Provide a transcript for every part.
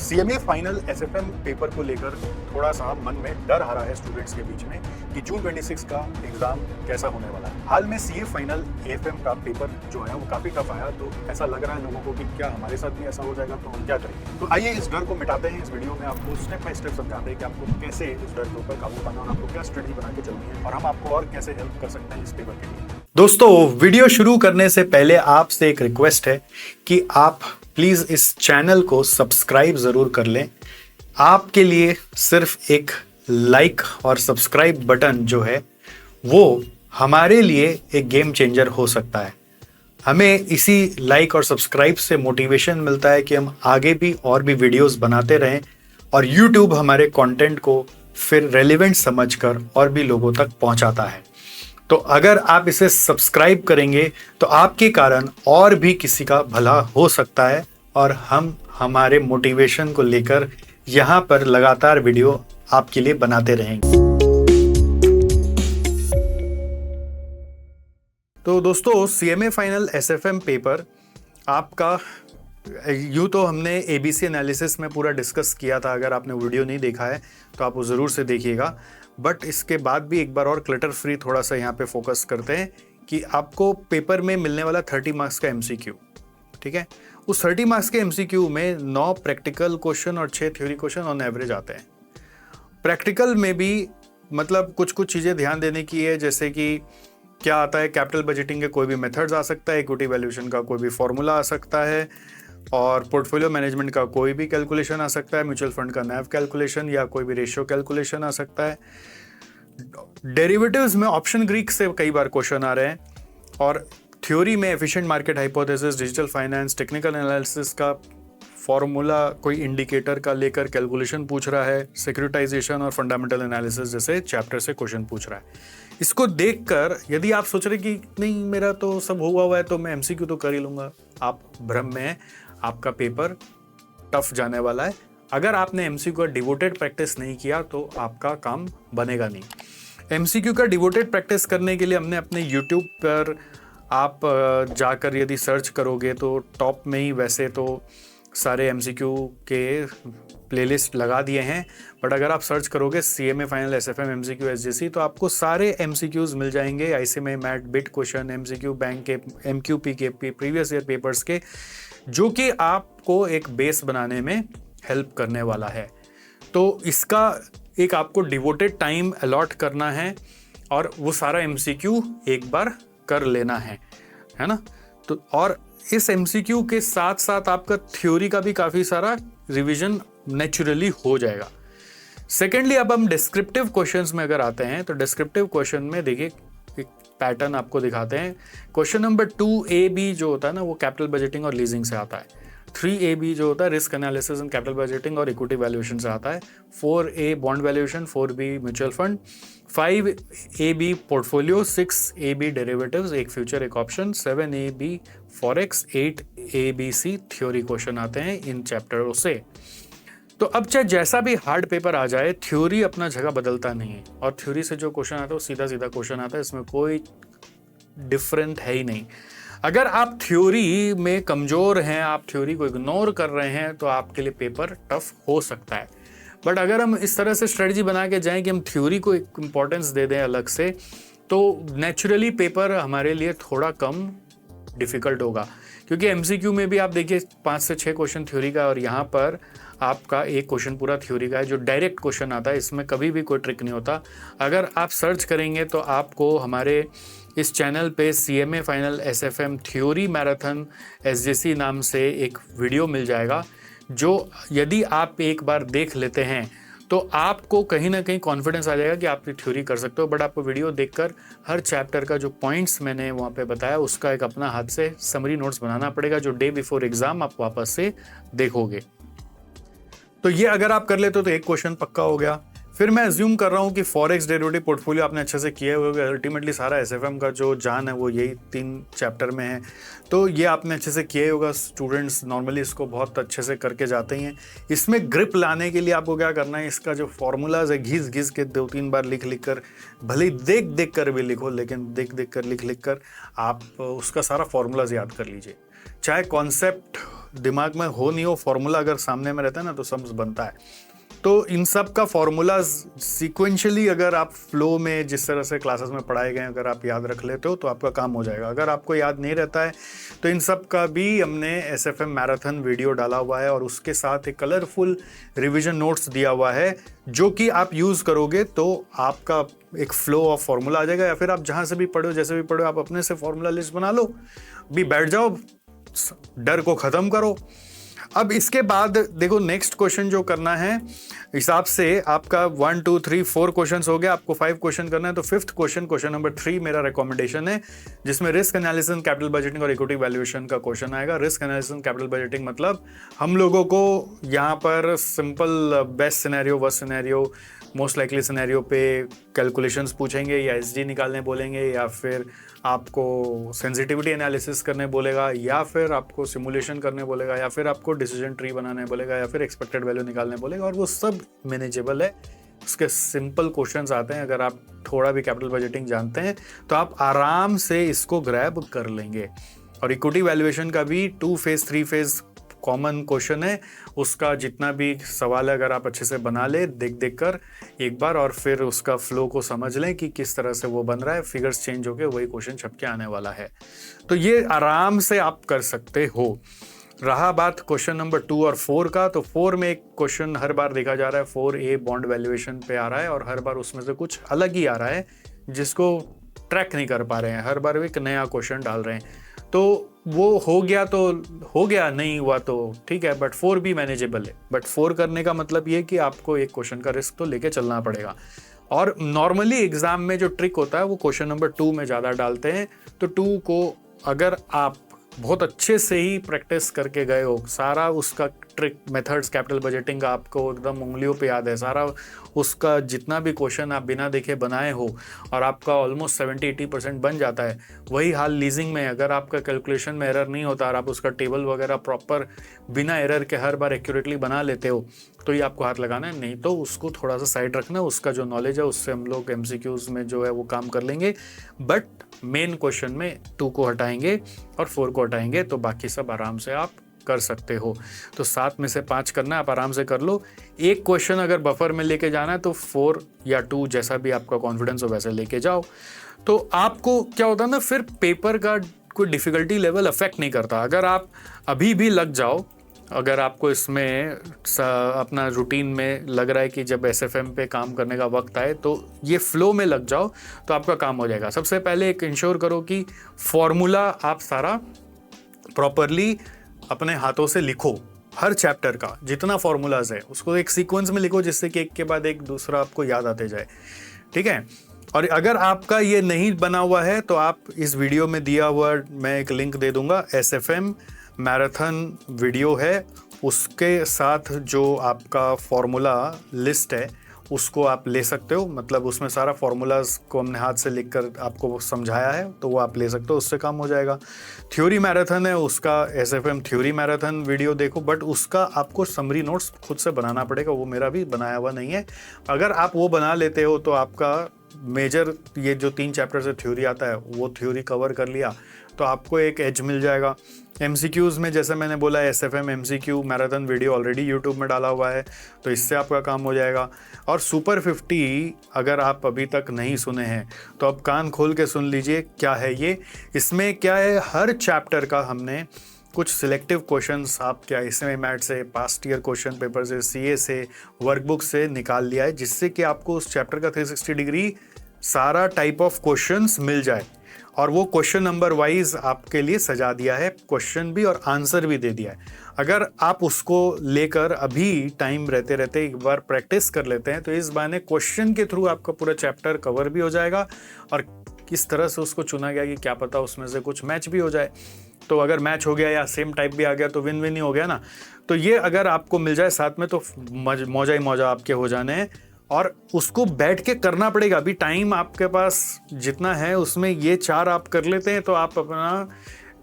CMA final SFM paper को लेकर थोड़ा सा मन में डर आ रहा है स्टूडेंट्स के बीच में कि जून 26 का एग्जाम कैसा होने वाला है। हाल में सीए फाइनल एएफएम का पेपर जो है वो काफी टफ आया, तो ऐसा लग रहा है लोगों को कि क्या हमारे साथ भी ऐसा हो जाएगा, तो हम क्या करेंगे। तो आइए इस डर को मिटाते हैं। इस वीडियो में आपको स्टेप बाय स्टेप समझाते हैं कि आपको कैसे इस डर के ऊपर काबू पाना और आपको क्या स्ट्रेटजी बना के चलनी है और हम आपको और कैसे हेल्प कर सकते हैं इस पेपर के लिए। दोस्तों, वीडियो शुरू करने से पहले आपसे एक रिक्वेस्ट है कि आप प्लीज इस चैनल को सब्सक्राइब जरूर कर लें। आपके लिए सिर्फ एक लाइक और सब्सक्राइब बटन जो है वो हमारे लिए एक गेम चेंजर हो सकता है। हमें इसी लाइक और सब्सक्राइब से मोटिवेशन मिलता है कि हम आगे भी और भी वीडियोस बनाते रहें और YouTube हमारे कंटेंट को फिर रेलेवेंट समझकर और भी लोगों तक पहुंचाता है। तो अगर आप इसे सब्सक्राइब करेंगे तो आपके कारण और भी किसी का भला हो सकता है और हम हमारे मोटिवेशन को लेकर यहाँ पर लगातार वीडियो आपके लिए बनाते रहेंगे। तो दोस्तों, सीएमए फाइनल एसएफएम पेपर आपका यूँ तो हमने एबीसी एनालिसिस में पूरा डिस्कस किया था। अगर आपने वीडियो नहीं देखा है तो आप वो ज़रूर से देखिएगा। बट इसके बाद भी एक बार और क्लटर फ्री थोड़ा सा यहाँ पे फोकस करते हैं कि आपको पेपर में मिलने वाला 30 मार्क्स का एमसीक्यू, ठीक है, उस 30 मार्क्स के एमसीक्यू में 9 प्रैक्टिकल क्वेश्चन और 6 थ्योरी क्वेश्चन ऑन एवरेज आते हैं। प्रैक्टिकल में भी मतलब कुछ चीज़ें ध्यान देने की है, जैसे कि क्या आता है, कैपिटल बजटिंग के कोई भी मेथड्स आ सकता है, इक्विटी वैल्यूएशन का कोई भी फॉर्मूला आ सकता है, और पोर्टफोलियो मैनेजमेंट का कोई भी कैलकुलेशन आ सकता है, म्यूचुअल फंड का नैव कैलकुलेशन या कोई भी रेशियो कैलकुलेशन आ सकता है। डेरिवेटिव्स में ऑप्शन ग्रीक से कई बार क्वेश्चन आ रहे हैं, और थ्योरी में efficient market hypothesis, digital finance, technical analysis का फॉर्मूला कोई इंडिकेटर का लेकर कैलकुलेशन पूछ रहा है, सिक्योरिटाइजेशन और फंडामेंटल एनालिसिस जैसे चैप्टर से क्वेश्चन पूछ रहा है। इसको देखकर यदि आप सोच रहे कि नहीं मेरा तो सब हुआ है तो मैं एमसीक्यू तो कर ही लूँगा, आप भ्रम में हैं। आपका पेपर टफ जाने वाला है। अगर आपने एमसीक्यू का डिवोटेड प्रैक्टिस नहीं किया तो आपका काम बनेगा नहीं। एमसीक्यू का डिवोटेड प्रैक्टिस करने के लिए हमने अपने यूट्यूब पर आप जाकर यदि सर्च करोगे तो टॉप में ही वैसे तो सारे एमसीक्यू के प्लेलिस्ट लगा दिए हैं, बट अगर आप सर्च करोगे CMA final SFM MCQ SJC तो आपको सारे एमसीक्यूज मिल जाएंगे। ICMA mat bit question, MCQ bank के, एमक्यूपी के, प्रीवियस ईयर पेपर्स के, जो कि आपको एक बेस बनाने में हेल्प करने वाला है। तो इसका एक आपको डिवोटेड टाइम अलॉट करना है और वो सारा एमसीक्यू एक बार कर लेना है ना। तो और इस एमसीक्यू के साथ साथ आपका थ्योरी का भी काफ़ी सारा रिवीजन नेचुरली हो जाएगा। सेकेंडली, अब हम डिस्क्रिप्टिव क्वेश्चंस में अगर आते हैं तो डिस्क्रिप्टिव क्वेश्चन में देखिए एक पैटर्न आपको दिखाते हैं। क्वेश्चन नंबर 2AB जो होता है ना, वो कैपिटल बजटिंग और लीजिंग से आता है। 3AB जो होता है risk analysis and capital budgeting और इक्विटी वैल्यूएशन से आता है। 4A bond valuation, 4B mutual fund, 5AB portfolio, 6AB derivatives, एक फ्यूचर एक option, 7AB forex, 8ABC theory question आते हैं इन चैप्टरों से। तो अब चाहे जैसा भी हार्ड पेपर आ जाए, थ्योरी अपना जगह बदलता नहीं है, और थ्योरी से जो क्वेश्चन आता है वो सीधा सीधा क्वेश्चन आता है, इसमें कोई डिफरेंट है ही नहीं। अगर आप थ्योरी में कमज़ोर हैं, आप थ्योरी को इग्नोर कर रहे हैं, तो आपके लिए पेपर टफ हो सकता है। बट अगर हम इस तरह से स्ट्रेटजी बना के जाएं कि हम थ्योरी को एक इम्पोर्टेंस दे दें अलग से, तो नेचुरली पेपर हमारे लिए थोड़ा कम डिफ़िकल्ट होगा। क्योंकि एमसीक्यू में भी आप देखिए 5 से 6 क्वेश्चन थ्योरी का, और यहाँ पर आपका एक क्वेश्चन पूरा थ्योरी का है जो डायरेक्ट क्वेश्चन आता है। इसमें कभी भी कोई ट्रिक नहीं होता। अगर आप सर्च करेंगे तो आपको हमारे इस चैनल पे CMA final SFM theory marathon SJC नाम से एक वीडियो मिल जाएगा, जो यदि आप एक बार देख लेते हैं तो आपको कहीं ना कहीं कॉन्फिडेंस आ जाएगा कि आप थ्योरी कर सकते हो। बट आपको वीडियो देखकर हर चैप्टर का जो पॉइंट्स मैंने वहाँ पे बताया उसका एक अपना हाथ से समरी नोट्स बनाना पड़ेगा, जो डे बिफोर एग्जाम आप वापस से देखोगे। तो ये अगर आप कर लेते हो तो एक क्वेश्चन पक्का हो गया। फिर मैं अज्यूम कर रहा हूँ कि फॉरेक्स डेरिवेटिव पोर्टफोलियो आपने अच्छे से किए हुए, अल्टीमेटली सारा एसएफएम का जो जान है वो यही 3 चैप्टर में है, तो ये आपने अच्छे से किए होगा। स्टूडेंट्स नॉर्मली इसको बहुत अच्छे से करके जाते ही हैं। इसमें ग्रिप लाने के लिए आपको क्या करना है, इसका जो फॉर्मूलाज है घिस घिस के 2-3 बार लिख कर, भले ही देख देख कर भी लिखो, लेकिन देख देख कर लिख कर आप उसका सारा फॉर्मूलाज याद कर लीजिए। चाहे कॉन्सेप्ट दिमाग में हो नहीं हो, फॉर्मूला अगर सामने में रहता है ना तो सब बनता है। तो इन सब का फॉर्मूलाज सीक्वेंशियली अगर आप फ्लो में जिस तरह से क्लासेस में पढ़ाए गए अगर आप याद रख लेते हो तो आपका काम हो जाएगा। अगर आपको याद नहीं रहता है तो इन सब का भी हमने SFM मैराथन वीडियो डाला हुआ है और उसके साथ एक कलरफुल रिवीजन नोट्स दिया हुआ है जो कि आप यूज़ करोगे तो आपका एक फ्लो ऑफ फॉर्मूला आ जाएगा। या फिर आप जहाँ से भी पढ़ो जैसे भी पढ़ो आप अपने से फॉर्मूला लिस्ट बना लो, भी बैठ जाओ, डर को ख़त्म करो। अब इसके बाद देखो नेक्स्ट क्वेश्चन जो करना है हिसाब से आपका 1 2 3 4 क्वेश्चन हो गया, आपको 5 क्वेश्चन करना है। तो फिफ्थ क्वेश्चन नंबर 3 मेरा रिकमेंडेशन है जिसमें रिस्क एनालिसिस, कैपिटल बजटिंग और इक्विटी वैल्यूएशन का क्वेश्चन आएगा। रिस्क एनालिसिस, कैपिटल बजटिंग मतलब हम लोगों को यहाँ पर simple best scenario, worst scenario, most likely scenario पे कैलकुलेशंस पूछेंगे या एसडी निकालने बोलेंगे या फिर आपको सेंसिटिविटी एनालिसिस करने बोलेगा या फिर आपको सिमुलेशन करने बोलेगा या फिर आपको डिसीजन ट्री बनाने बोलेगा या फिर एक्सपेक्टेड वैल्यू निकालने बोलेगा। और वो सब मैनेजेबल है, उसके सिंपल क्वेश्चंस आते हैं। अगर आप थोड़ा भी कैपिटल बजटिंग जानते हैं तो आप आराम से इसको ग्रैब कर लेंगे। और इक्विटी वैल्यूएशन का भी 2 फेज 3 फेज कॉमन क्वेश्चन है, उसका जितना भी सवाल है अगर आप अच्छे से बना ले देख कर एक बार और फिर उसका फ्लो को समझ लें कि किस तरह से वो बन रहा है, फिगर्स चेंज होके वही क्वेश्चन छप के आने वाला है। तो ये आराम से आप कर सकते हो। रहा बात क्वेश्चन नंबर 2 और 4 का, तो 4 में एक क्वेश्चन हर बार देखा जा रहा है, 4A बॉन्ड वैल्यूएशन पे आ रहा है और हर बार उसमें से कुछ अलग ही आ रहा है जिसको ट्रैक नहीं कर पा रहे हैं, हर बार एक नया क्वेश्चन डाल रहे हैं। तो वो हो गया तो हो गया, नहीं हुआ तो ठीक है, बट 4 भी मैनेजेबल है। बट 4 करने का मतलब ये कि आपको एक क्वेश्चन का रिस्क तो लेके चलना पड़ेगा। और नॉर्मली एग्जाम में जो ट्रिक होता है वो क्वेश्चन नंबर 2 में ज़्यादा डालते हैं। तो 2 को अगर आप बहुत अच्छे से ही प्रैक्टिस करके गए हो, सारा उसका ट्रिक मेथड्स कैपिटल बजटिंग का आपको एकदम उंगलियों पे याद है, सारा उसका जितना भी क्वेश्चन आप बिना देखे बनाए हो और आपका ऑलमोस्ट 70-80% बन जाता है। वही हाल लीजिंग में, अगर आपका कैलकुलेशन में एरर नहीं होता और आप उसका टेबल वगैरह प्रॉपर बिना एरर के हर बार एक्यूरेटली बना लेते हो तो ये आपको हाथ लगाना है, नहीं तो उसको थोड़ा सा साइड रखना है। उसका जो नॉलेज है उससे हम लोग MCQs में जो है वो काम कर लेंगे, बट मेन क्वेश्चन में 2 को हटाएंगे और 4 को हटाएंगे तो बाकी सब आराम से आप कर सकते हो। तो 7 में से 5 करना है, आप आराम से कर लो। एक क्वेश्चन अगर बफर में लेके जाना है तो 4 या 2 जैसा भी आपका कॉन्फिडेंस हो वैसे लेके जाओ। तो आपको क्या होता है ना, फिर पेपर का कोई डिफिकल्टी लेवल अफेक्ट नहीं करता। अगर आप अभी भी लग जाओ, अगर आपको इसमें अपना रूटीन में लग रहा है कि जब SFM पे काम करने का वक्त आए तो ये फ्लो में लग जाओ तो आपका काम हो जाएगा। सबसे पहले एक इंश्योर करो कि फॉर्मूला आप सारा प्रॉपरली अपने हाथों से लिखो। हर चैप्टर का जितना फॉर्मूलाज है उसको एक सीक्वेंस में लिखो जिससे कि एक के बाद एक दूसरा आपको याद आते जाए, ठीक है। और अगर आपका ये नहीं बना हुआ है तो आप इस वीडियो में दिया हुआ मैं एक लिंक दे दूंगा, SFM मैराथन वीडियो है, उसके साथ जो आपका फॉर्मूला लिस्ट है उसको आप ले सकते हो। मतलब उसमें सारा फॉर्मूलाज को हमने हाथ से लिखकर आपको समझाया है तो वो आप ले सकते हो, उससे काम हो जाएगा। थ्योरी मैराथन है, उसका SFM थ्योरी मैराथन वीडियो देखो, बट उसका आपको समरी नोट्स खुद से बनाना पड़ेगा, वो मेरा भी बनाया हुआ नहीं है। अगर आप वो बना लेते हो तो आपका मेजर ये जो 3 चैप्टर से थ्योरी आता है वो थ्योरी कवर कर लिया तो आपको एक एज मिल जाएगा। MCQs में जैसे मैंने बोला SFM MCQ marathon video already YouTube में डाला हुआ है तो इससे आपका काम हो जाएगा। और सुपर 50 अगर आप अभी तक नहीं सुने हैं तो अब कान खोल के सुन लीजिए क्या है ये। इसमें क्या है, हर चैप्टर का हमने कुछ सिलेक्टिव क्वेश्चंस आप क्या इसमें मैट से, पास्ट ईयर क्वेश्चन पेपर से, CA से, वर्कबुक से निकाल लिया है जिससे कि आपको उस चैप्टर का 360 डिग्री सारा टाइप ऑफ क्वेश्चंस मिल जाए। और वो क्वेश्चन नंबर वाइज आपके लिए सजा दिया है, क्वेश्चन भी और आंसर भी दे दिया है। अगर आप उसको लेकर अभी टाइम रहते रहते एक बार प्रैक्टिस कर लेते हैं तो इस बहाने क्वेश्चन के थ्रू आपका पूरा चैप्टर कवर भी हो जाएगा और किस तरह से उसको चुना गया कि क्या पता उसमें से कुछ मैच भी हो जाए। तो अगर मैच हो गया या सेम टाइप भी आ गया तो विन विन ही हो गया ना। तो ये अगर आपको मिल जाए साथ में तो मौजा ही मौजा आपके हो जाने हैं। और उसको बैठ के करना पड़ेगा, अभी टाइम आपके पास जितना है उसमें ये 4 आप कर लेते हैं तो आप अपना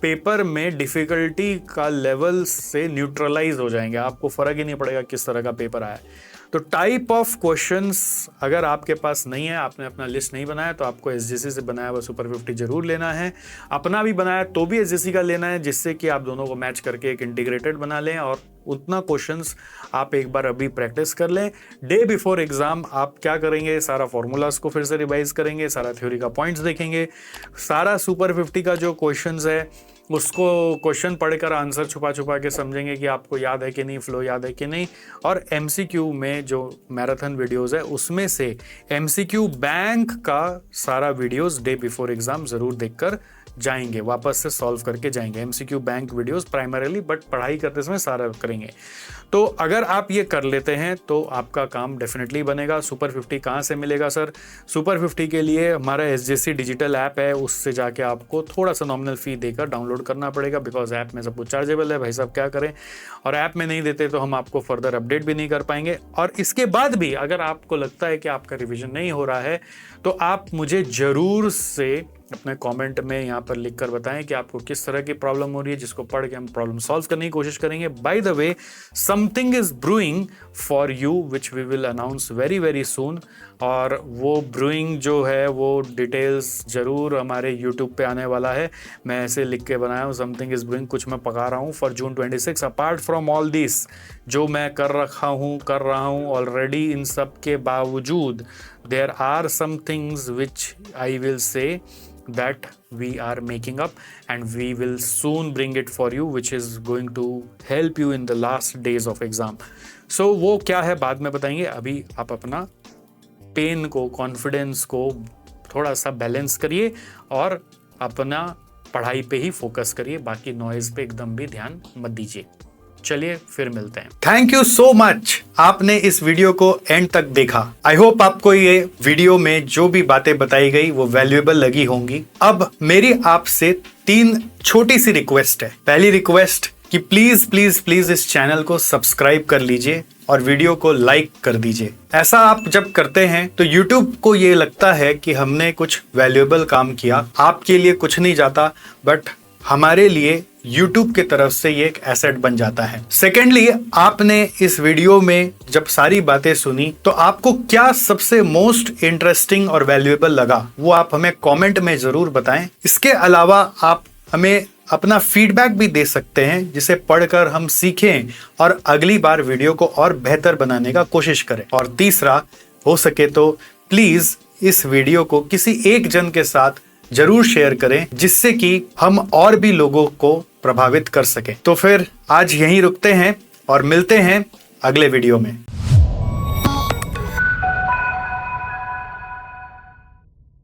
पेपर में डिफिकल्टी का लेवल से न्यूट्रलाइज हो जाएंगे, आपको फर्क ही नहीं पड़ेगा किस तरह का पेपर आया है। तो टाइप ऑफ क्वेश्चंस अगर आपके पास नहीं है, आपने अपना लिस्ट नहीं बनाया, तो आपको एसजीसी से बनाया हुआ सुपर 50 जरूर लेना है। अपना भी बनाया तो भी एसजीसी का लेना है, जिससे कि आप दोनों को मैच करके एक इंटीग्रेटेड बना लें और उतना क्वेश्चंस आप एक बार अभी प्रैक्टिस कर लें। डे बिफोर एग्जाम आप क्या करेंगे, सारा फॉर्मूलाज को फिर से रिवाइज करेंगे, सारा थ्योरी का पॉइंट्स देखेंगे, सारा सुपर 50 का जो क्वेश्चंस है उसको क्वेश्चन पढ़कर आंसर छुपा छुपा के समझेंगे कि आपको याद है कि नहीं, फ्लो याद है कि नहीं। और एमसीक्यू में जो मैराथन वीडियोस है उसमें से एमसीक्यू बैंक का सारा वीडियोस डे बिफोर एग्जाम जरूर देखकर जाएंगे, वापस से सॉल्व करके जाएंगे। MCQ bank videos primarily, but पढ़ाई करते समय सारा करेंगे। तो अगर आप ये कर लेते हैं तो आपका काम डेफिनेटली बनेगा। सुपर 50 कहाँ से मिलेगा सर? सुपर 50 के लिए हमारा एसजीसी डिजिटल ऐप है, उससे जाके आपको थोड़ा सा नॉमिनल फी देकर डाउनलोड करना पड़ेगा, बिकॉज ऐप में सब कुछ चार्जेबल है। भाई साहब क्या करें, और ऐप में नहीं देते तो हम आपको फर्दर अपडेट भी नहीं कर पाएंगे। और इसके बाद भी अगर आपको लगता है कि आपका रिविजन नहीं हो रहा है तो आप मुझे जरूर से अपने कमेंट में यहाँ पर लिखकर बताएं कि आपको किस तरह की प्रॉब्लम हो रही है, जिसको पढ़ के हम प्रॉब्लम सॉल्व करने की कोशिश करेंगे। By the way, something is brewing for you which we will announce very very soon. और वो ब्रूइंग जो है वो डिटेल्स जरूर हमारे यूट्यूब पे आने वाला है। मैं ऐसे लिख के बनाया हूँ, समथिंग इज ब्रूइंग, कुछ मैं पका रहा हूँ for June 26। Apart from all this जो मैं कर रहा हूँ ऑलरेडी, इन सब के बावजूद there are some things which I will say that we are making up and we will soon bring it for you, which is going to help you in the last days of exam. So वो क्या है बाद में बताएंगे। अभी आप अपना pen को, कॉन्फिडेंस को थोड़ा सा बैलेंस करिए और अपना पढ़ाई पे ही फोकस करिए, बाकी नॉइज पे एकदम भी ध्यान मत दीजिए। चलिए फिर मिलते हैं। थैंक यू सो मच, आपने इस वीडियो को एंड तक देखा। आई होप आपको ये वीडियो में जो भी बातें बताई गई वो वैल्यूएबल लगी होंगी। अब मेरी आपसे 3 छोटी सी रिक्वेस्ट है। पहली रिक्वेस्ट कि प्लीज प्लीज प्लीज इस चैनल को सब्सक्राइब कर लीजिए और वीडियो को लाइक कर दीजिए। ऐसा आप जब करते हैं तो YouTube को ये लगता है कि हमने कुछ वैल्यूएबल काम किया। आपके लिए कुछ नहीं जाता, बट हमारे लिए YouTube के तरफ से ये एक एसेट बन जाता है। सेकेंडली, आपने इस वीडियो में जब सारी बातें सुनी तो आपको क्या सबसे मोस्ट इंटरेस्टिंग और वैल्यूएबल लगा, वो आप हमें कमेंट में जरूर बताएं। इसके अलावा आप हमें अपना फीडबैक भी दे सकते हैं, जिसे पढ़कर हम सीखें और अगली बार वीडियो को और बेहतर बनाने का कोशिश करें। और तीसरा, हो सके तो प्लीज इस वीडियो को किसी एक जन के साथ जरूर शेयर करें, जिससे कि हम और भी लोगों को प्रभावित कर सकें। तो फिर आज यहीं रुकते हैं और मिलते हैं अगले वीडियो में।